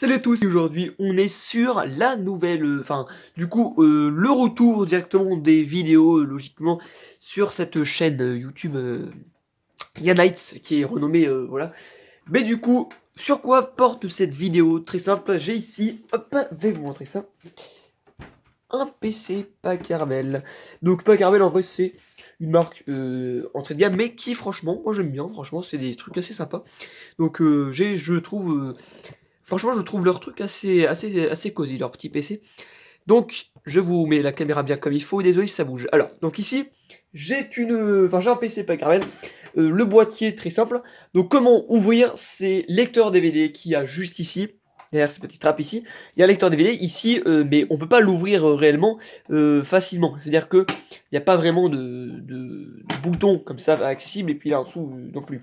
Salut à tous, aujourd'hui on est sur la nouvelle, le retour directement des vidéos, logiquement, sur cette chaîne YouTube Yannight, qui est renommée, voilà. Mais du coup, sur quoi porte cette vidéo? Très simple, j'ai ici, hop, je vais vous montrer ça, un PC Pacarbel. Donc Pacarbel, en vrai, c'est une marque entrée de gamme, mais qui, franchement, moi j'aime bien, franchement, c'est des trucs assez sympas. Donc je trouve... franchement, je trouve leur truc assez cosy, leur petit PC. Donc, je vous mets la caméra bien comme il faut. Désolé si ça bouge. Alors, donc ici, j'ai un PC Pacarbel. Le boîtier, très simple. Donc, comment ouvrir ces lecteurs DVD qu'il y a juste ici. Derrière ce petit trap ici, il y a un lecteur DVD ici, mais on peut pas l'ouvrir réellement facilement. C'est-à-dire que il n'y a pas vraiment de bouton comme ça accessible, et puis là en dessous non plus.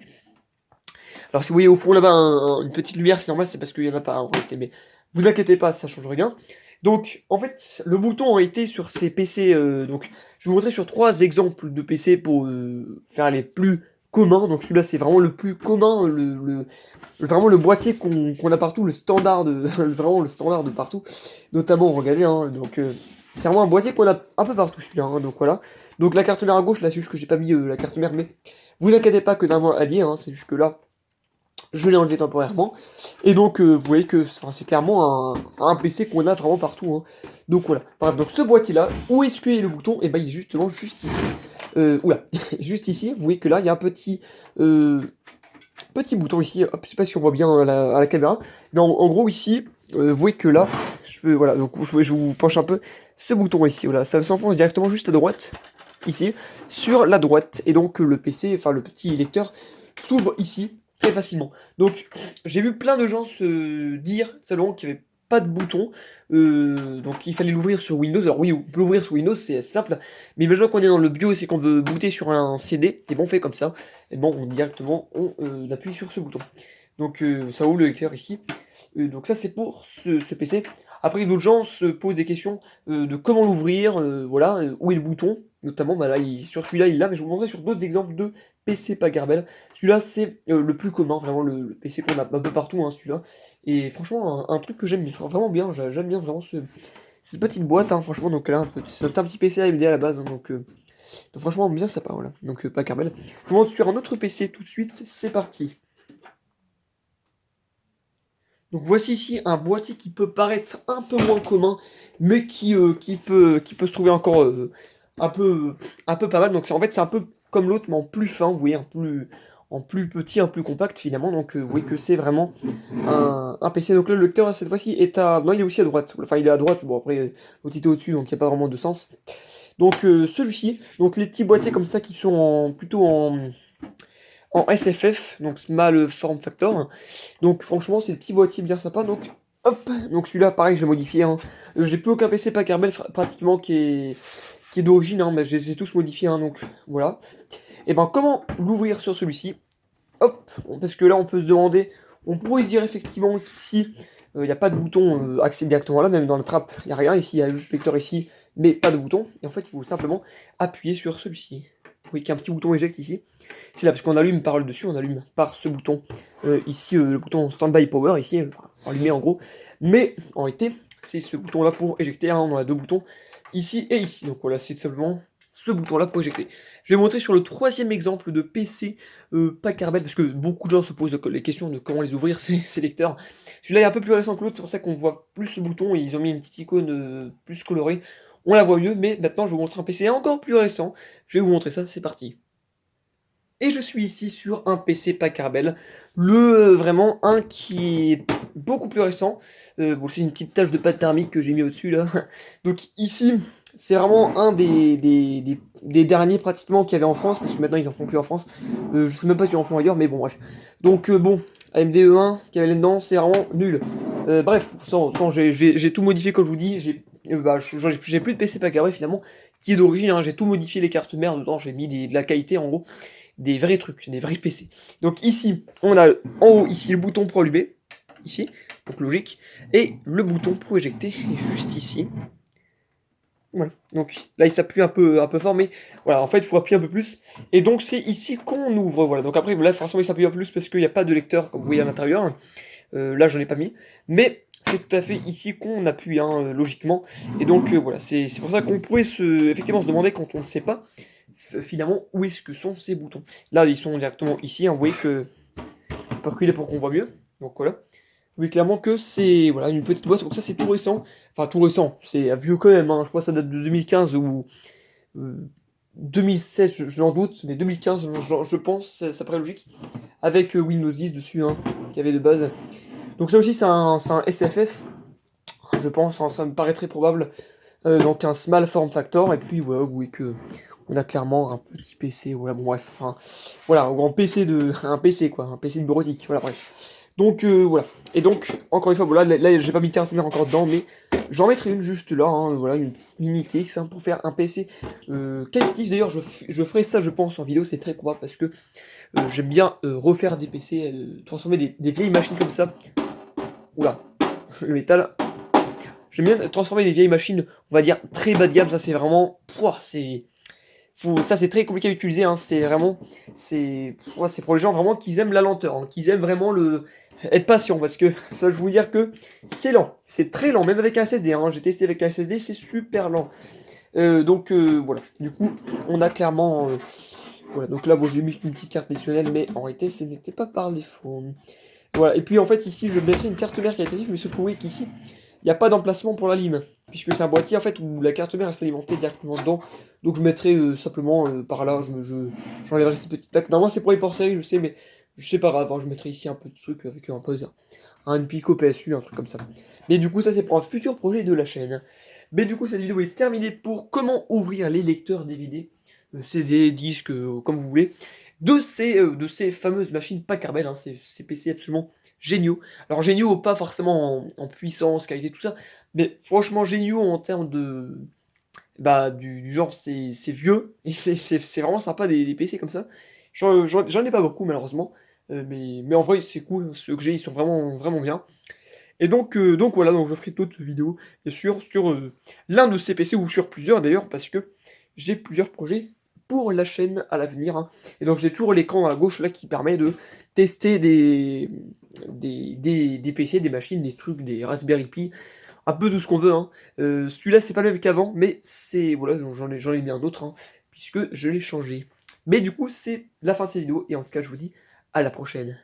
Alors si vous voyez au fond là-bas une petite lumière, c'est normal, c'est parce qu'il n'y en a pas en réalité, mais vous inquiétez pas, ça change rien. Donc en fait, le bouton a été sur ces PC, donc je vais vous montrer sur 3 exemples de PC pour faire les plus communs. Donc celui-là c'est vraiment le plus commun, vraiment le boîtier qu'on a partout, le standard de, vraiment le standard de partout. Notamment, regardez, hein, donc c'est vraiment un boîtier qu'on a un peu partout celui-là, hein, donc voilà. Donc la carte mère à gauche, là c'est juste que j'ai pas mis la carte mère, mais vous inquiétez pas que normalement elle y est, hein, c'est juste que là, je l'ai enlevé temporairement. Et donc, vous voyez que c'est clairement un PC qu'on a vraiment partout. Hein. Donc voilà. Bref, donc ce boîtier-là, où est-ce qu'il y a le bouton? Et ben il est justement juste ici. Oula, juste ici. Vous voyez que là, il y a un petit bouton ici. Hop, je sais pas si on voit bien à la caméra. Mais en gros, ici, vous voyez que là, voilà, donc je vous penche un peu. Ce bouton ici, voilà, ça s'enfonce directement juste à droite. Ici, sur la droite. Et donc, le PC, enfin le petit lecteur, s'ouvre ici très facilement. Donc j'ai vu plein de gens se dire simplement qu'il n'y avait pas de bouton, donc il fallait l'ouvrir sur Windows. Alors oui, on peut l'ouvrir sur Windows, c'est simple, mais imaginons qu'on est dans le BIOS et qu'on veut booter sur un CD, et bon on fait comme ça, et bon on appuie sur ce bouton. Donc ça ouvre le lecteur ici. Donc ça c'est pour ce PC. Après d'autres gens se posent des questions de comment l'ouvrir, voilà, où est le bouton, notamment bah là, sur celui-là il l'a, mais je vous montrerai sur d'autres exemples de PC Pacarbel. Celui-là c'est le plus commun, vraiment le PC qu'on a un peu partout, hein, celui-là. Et franchement un truc que j'aime vraiment bien, j'aime bien vraiment cette petite boîte, hein, franchement. Donc là c'est un petit PC AMD à la base, hein, donc franchement bien sympa, voilà. Donc Pacarbel. Je vous montre sur un autre PC tout de suite, c'est parti. Donc voici ici un boîtier qui peut paraître un peu moins commun, mais qui peut se trouver encore un peu pas mal. Donc en fait c'est un peu comme l'autre, mais en plus fin, vous voyez, en plus petit, un plus compact finalement. Donc vous voyez que c'est vraiment un PC. Donc là, le lecteur cette fois-ci est à... Non, il est aussi à droite. Enfin, il est à droite, bon après, l'autre était au-dessus, donc il n'y a pas vraiment de sens. Donc celui-ci, donc les petits boîtiers comme ça qui sont plutôt en SFF, donc Small Form Factor. Donc franchement, c'est le petit boîtier bien sympa. Donc hop, donc celui-là, pareil, j'ai modifié. Hein. J'ai plus aucun PC Pacarbel pratiquement qui est d'origine, hein, mais je les ai tous modifiés. Hein, donc voilà. Et ben comment l'ouvrir sur celui-ci? Hop, parce que là, on peut se demander, on pourrait se dire effectivement qu'ici, il n'y a pas de bouton accès directement là, même dans la trappe, il n'y a rien. Ici, il y a juste le lecteur ici, mais pas de bouton. Et en fait, il faut simplement appuyer sur celui-ci. Vous voyez qu'il y a un petit bouton éjecte ici. C'est là, parce qu'on allume par le dessus, on allume par ce bouton. Ici, le bouton Standby Power, ici, enfin, allumé en gros. Mais, en réalité, c'est ce bouton-là pour éjecter. Hein, on a 2 boutons, ici et ici. Donc voilà, c'est tout simplement ce bouton-là pour éjecter. Je vais montrer sur le 3e exemple de PC Pacarbel, parce que beaucoup de gens se posent les questions de comment les ouvrir, ces lecteurs. Celui-là est un peu plus récent que l'autre, c'est pour ça qu'on voit plus ce bouton, ils ont mis une petite icône plus colorée. On la voit mieux, mais maintenant je vais vous montrer un PC encore plus récent. Je vais vous montrer ça, c'est parti. Et je suis ici sur un PC Pacarbel, vraiment un qui est beaucoup plus récent. Bon, c'est une petite tache de pâte thermique que j'ai mis au-dessus là. Donc ici, c'est vraiment un des derniers pratiquement qu'il y avait en France, parce que maintenant ils n'en font plus en France. Je sais même pas s'ils en font ailleurs, mais bon bref. Donc bon, AMD E1 qui avait là-dedans, c'est vraiment nul. Bref, j'ai tout modifié comme je vous dis. J'ai plus de PC Pacarbel finalement, qui est d'origine. Hein, j'ai tout modifié les cartes mères dedans, j'ai mis de la qualité en gros. Des vrais trucs, des vrais PC. Donc ici, on a en haut ici le bouton pour allumer, ici, donc logique, et le bouton pour éjecter est juste ici. Voilà. Donc là il s'appuie un peu fort, mais voilà, en fait il faut appuyer un peu plus. Et donc c'est ici qu'on ouvre, voilà. Donc après là forcément il s'appuie un peu plus parce qu'il n'y a pas de lecteur comme vous voyez à l'intérieur. Là j'en ai pas mis. Mais c'est tout à fait ici qu'on appuie, hein, logiquement. Et donc voilà, c'est pour ça qu'on pourrait effectivement se demander quand on ne sait pas, finalement, où est-ce que sont ces boutons. Là, ils sont directement ici, hein, vous voyez que... Je peux reculer pour qu'on voit mieux, donc voilà. Vous voyez clairement que c'est voilà, une petite boîte, donc ça c'est tout récent. Enfin tout récent, c'est vieux quand même, hein. Je crois que ça date de 2015 ou 2016, j'en doute, mais 2015 je pense, ça paraît logique. Avec Windows 10 dessus, hein, qu'il y avait de base. Donc ça aussi c'est un SFF, je pense, hein, ça me paraît très probable. Donc un small form factor, et puis voilà, vous voyez que on a clairement un petit PC, voilà, bon bref, enfin, voilà, un PC un PC quoi, un PC de bureautique, voilà, bref. Donc voilà, et donc, encore une fois, voilà, là j'ai pas mis carte mère encore dedans, mais j'en mettrai une juste là, hein, voilà, une mini TX, hein, pour faire un PC qualitatif. D'ailleurs, je ferai ça, je pense, en vidéo, c'est très probable, parce que j'aime bien refaire des PC, transformer des vieilles machines comme ça. Oula, le métal. J'aime bien transformer des vieilles machines, on va dire, très bas de gamme, ça c'est vraiment... Pouah, ça c'est très compliqué à utiliser, hein, c'est vraiment... C'est pour les gens vraiment qui aiment la lenteur, hein, qui aiment vraiment être patient, parce que ça je veux vous dire que c'est lent, c'est très lent, même avec un SSD, hein, j'ai testé avec un SSD, c'est super lent. Donc voilà, du coup, on a clairement... voilà, donc là, bon, j'ai mis une petite carte additionnelle, mais en réalité, ce n'était pas par défaut. Voilà, et puis en fait, ici, je mettrai une carte mère qualitative, mais sauf que vous voyez qu'ici, il n'y a pas d'emplacement pour la lime, puisque c'est un boîtier en fait où la carte mère elle s'alimentait directement dedans. Donc je mettrai simplement par là, j'enlèverai ces petites plaques. Normalement c'est pour les porcelaines, je sais, mais je sais pas grave, hein, je mettrai ici un peu de truc avec un peu un Pico PSU, un truc comme ça. Mais du coup ça c'est pour un futur projet de la chaîne. Mais du coup cette vidéo est terminée pour comment ouvrir les lecteurs DVD, CD, disques, comme vous voulez, de ces fameuses machines Packard, hein, ces PC absolument géniaux. Alors géniaux, pas forcément en puissance, qualité, tout ça, mais franchement géniaux en termes de... Bah, du genre, c'est vieux, et c'est vraiment sympa des PC comme ça. J'en ai pas beaucoup, malheureusement, mais en vrai, c'est cool, ceux que j'ai, ils sont vraiment, vraiment bien. Et donc voilà, donc je ferai d'autres vidéos, bien sûr, sur l'un de ces PC, ou sur plusieurs d'ailleurs, parce que j'ai plusieurs projets pour la chaîne à l'avenir, hein. Et donc j'ai toujours l'écran à gauche là qui permet de tester des PC, des machines, des trucs, des Raspberry Pi, un peu de ce qu'on veut, hein. Celui-là c'est pas le même qu'avant, mais c'est voilà, j'en ai mis un autre, hein, puisque je l'ai changé. Mais du coup c'est la fin de cette vidéo, et en tout cas je vous dis à la prochaine.